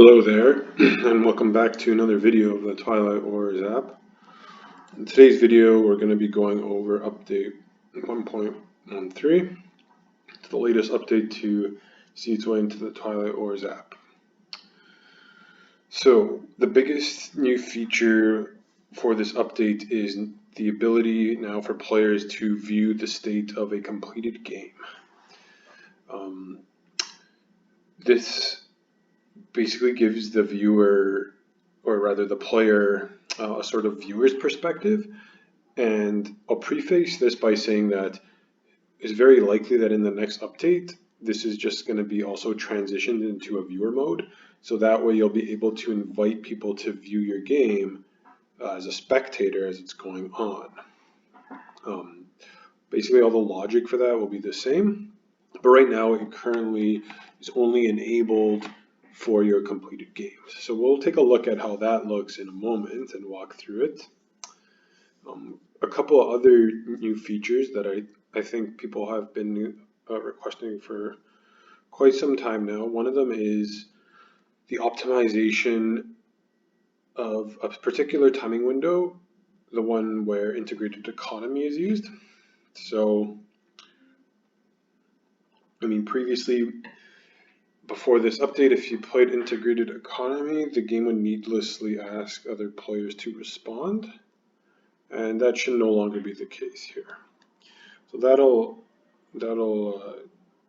Hello there, and welcome back to another video of the Twilight Wars app. In today's video, we're going to be going over update 1.13. It's the latest update to see its way into the Twilight Wars app. So, the biggest new feature for this update is the ability now for players to view the state of a completed game. This basically gives the viewer, or rather the player, a sort of viewer's perspective. And I'll preface this by saying that it's very likely that in the next update, this is just going to be also transitioned into a viewer mode. So that way you'll be able to invite people to view your game as a spectator as it's going on. Basically all the logic for that will be the same, but right now it currently is only enabled for your completed games. So we'll take a look at how that looks in a moment and walk through it. A couple of other new features that I think people have been requesting for quite some time now. One of them is the optimization of a particular timing window, the one where integrated economy is used. So, previously, before this update, if you played integrated economy, the game would needlessly ask other players to respond, and that should no longer be the case here. So that'll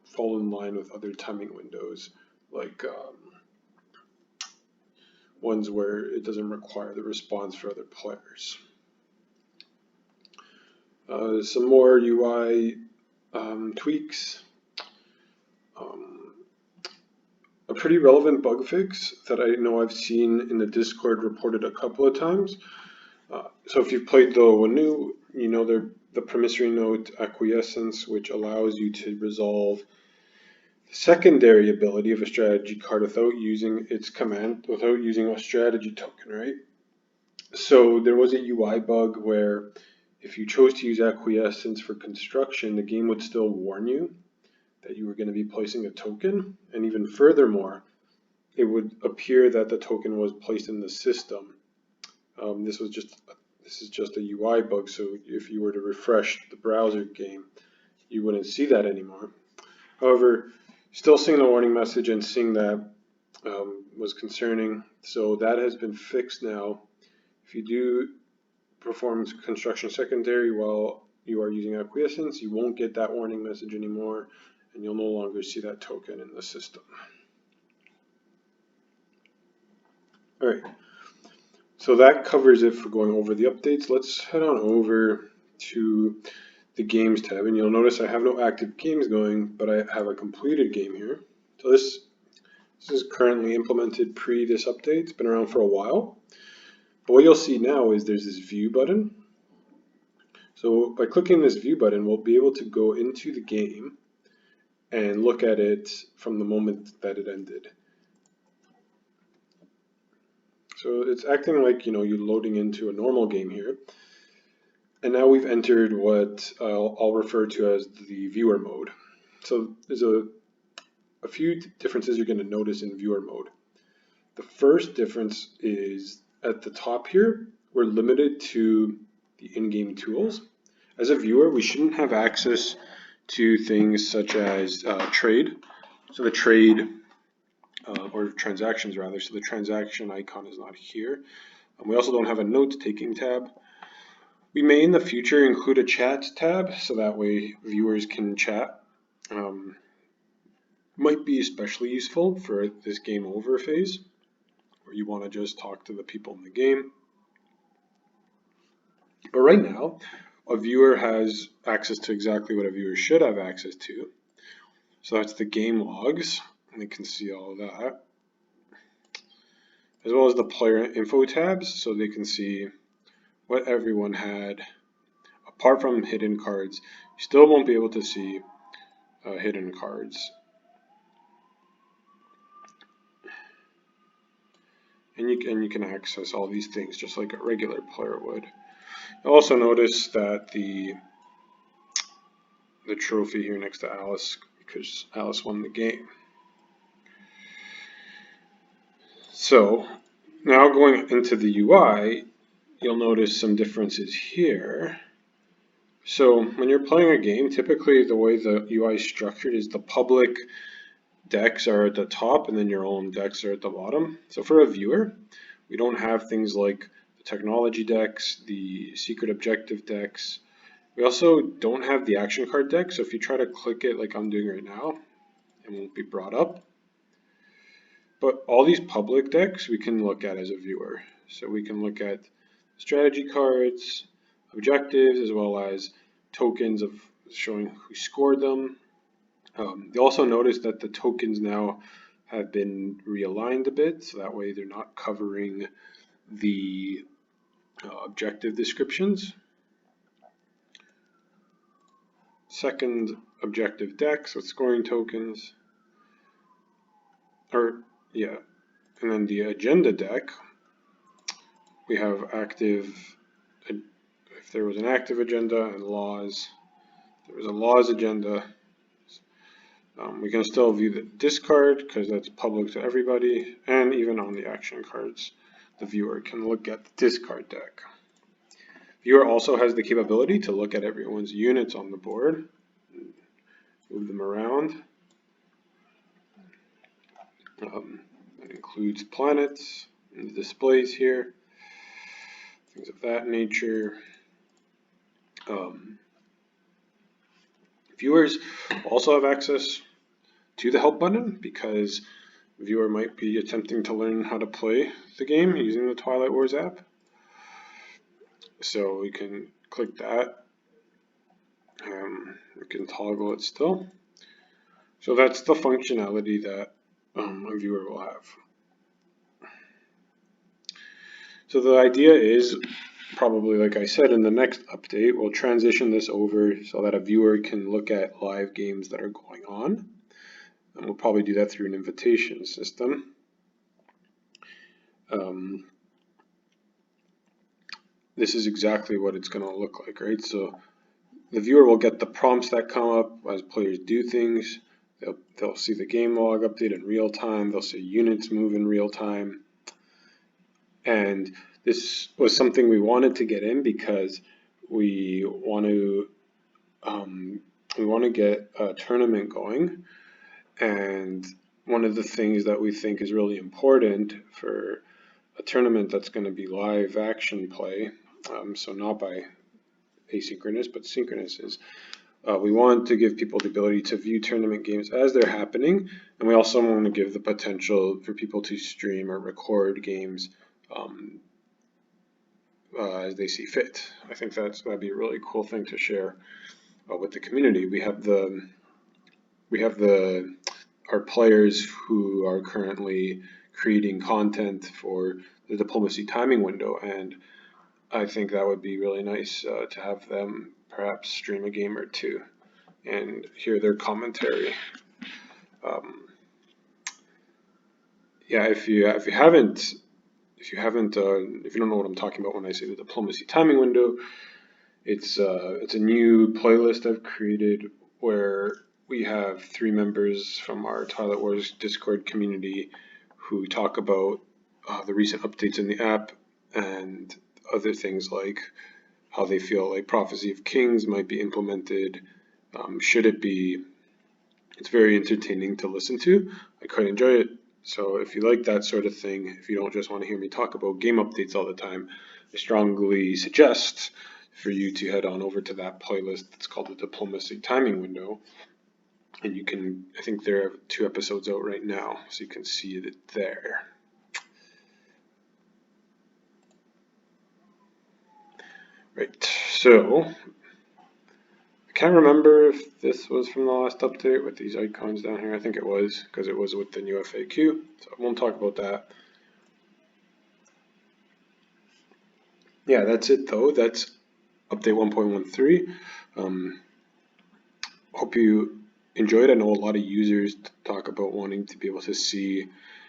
fall in line with other timing windows, like ones where it doesn't require the response for other players. Some more UI tweaks. A pretty relevant bug fix that I know I've seen in the Discord reported a couple of times. So if you've played the Wanu, you know the promissory note acquiescence, which allows you to resolve the secondary ability of a strategy card without using its command, without using a strategy token, right? So there was a UI bug where if you chose to use acquiescence for construction, the game would still warn you that you were going to be placing a token, and even furthermore, it would appear that the token was placed in the system. This is just a UI bug, so if you were to refresh the browser game, you wouldn't see that anymore. However, still seeing the warning message and seeing that was concerning, so that has been fixed now. If you do perform construction secondary while you are using acquiescence, you won't get that warning message anymore, and you'll no longer see that token in the system. All right, so that covers it for going over the updates. Let's head on over to the games tab, and you'll notice I have no active games going, but I have a completed game here. So this is currently implemented pre this update. It's been around for a while. But what you'll see now is there's this view button. So by clicking this view button, we'll be able to go into the game and look at it from the moment that it ended. So it's acting like, you're loading into a normal game here. And now we've entered what I'll refer to as the viewer mode. So there's a few differences you're going to notice in viewer mode. The first difference is at the top here, we're limited to the in-game tools. As a viewer, we shouldn't have access to things such as trade. So the trade, or transactions rather, so the transaction icon is not here. We also don't have a note-taking tab. We may in the future include a chat tab, so that way viewers can chat. Might be especially useful for this game over phase, where you want to just talk to the people in the game. But right now, a viewer has access to exactly what a viewer should have access to. So that's the game logs, and they can see all of that, as well as the player info tabs, so they can see what everyone had. Apart from hidden cards, you still won't be able to see hidden cards. And you can access all these things just like a regular player would. You'll also notice that the trophy here next to Alice, because Alice won the game. So now going into the UI, you'll notice some differences here. So when you're playing a game, typically the way the UI is structured is the public decks are at the top and then your own decks are at the bottom. So for a viewer, we don't have things like the technology decks, the secret objective decks. We also don't have the action card deck, so if you try to click it like I'm doing right now, it won't be brought up. But all these public decks we can look at as a viewer. So we can look at strategy cards, objectives, as well as tokens of showing who scored them. You'll also notice that the tokens now have been realigned a bit, so that way they're not covering the objective descriptions. Second objective decks with scoring tokens, and then the agenda deck, we have active, if there was an active agenda, and laws. There was a laws agenda. We can still view the discard because that's public to everybody, and even on the action cards, the viewer can look at the discard deck. Viewer also has the capability to look at everyone's units on the board, move them around. That includes planets and the displays here, things of that nature. Viewers also have access to the help button because the viewer might be attempting to learn how to play the game using the Twilight Wars app. So we can click that. We can toggle it still. So that's the functionality that a viewer will have. So the idea is, probably like I said, in the next update, we'll transition this over so that a viewer can look at live games that are going on. And we'll probably do that through an invitation system. This is exactly what it's going to look like, right? So the viewer will get the prompts that come up as players do things. They'll see the game log update in real time. They'll see units move in real time. And this was something we wanted to get in because we want to get a tournament going. And one of the things that we think is really important for a tournament that's going to be live action play, so not by asynchronous but synchronous, is we want to give people the ability to view tournament games as they're happening, and we also want to give the potential for people to stream or record games as they see fit. I think that'd be a really cool thing to share with the community. We have our players who are currently creating content for the diplomacy timing window, and I think that would be really nice to have them perhaps stream a game or two and hear their commentary. If you don't know what I'm talking about when I say the diplomacy timing window, it's a new playlist I've created where we have 3 members from our Twilight Wars Discord community who talk about the recent updates in the app and other things like how they feel like Prophecy of Kings might be implemented. Should it be? It's very entertaining to listen to. I quite enjoy it. So if you like that sort of thing, if you don't just want to hear me talk about game updates all the time, I strongly suggest for you to head on over to that playlist. It's called the Diplomacy Timing Window. And you can, I think there are 2 episodes out right now, so you can see it there. Right, so I can't remember if this was from the last update with these icons down here. I think it was, because it was with the new FAQ, so I won't talk about that. Yeah, that's it though. That's update 1.13. Hope you enjoyed. I know a lot of users talk about wanting to be able to see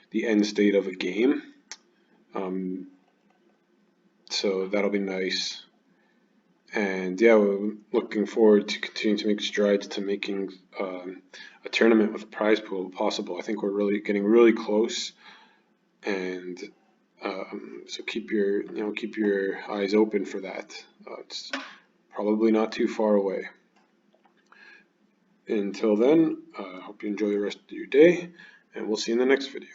the end state of a game. So that'll be nice. And yeah, we're looking forward to continuing to make strides to making a tournament with a prize pool possible. I think we're getting really close and so keep your eyes open for that. It's probably not too far away. Until then, I hope you enjoy the rest of your day, and we'll see you in the next video.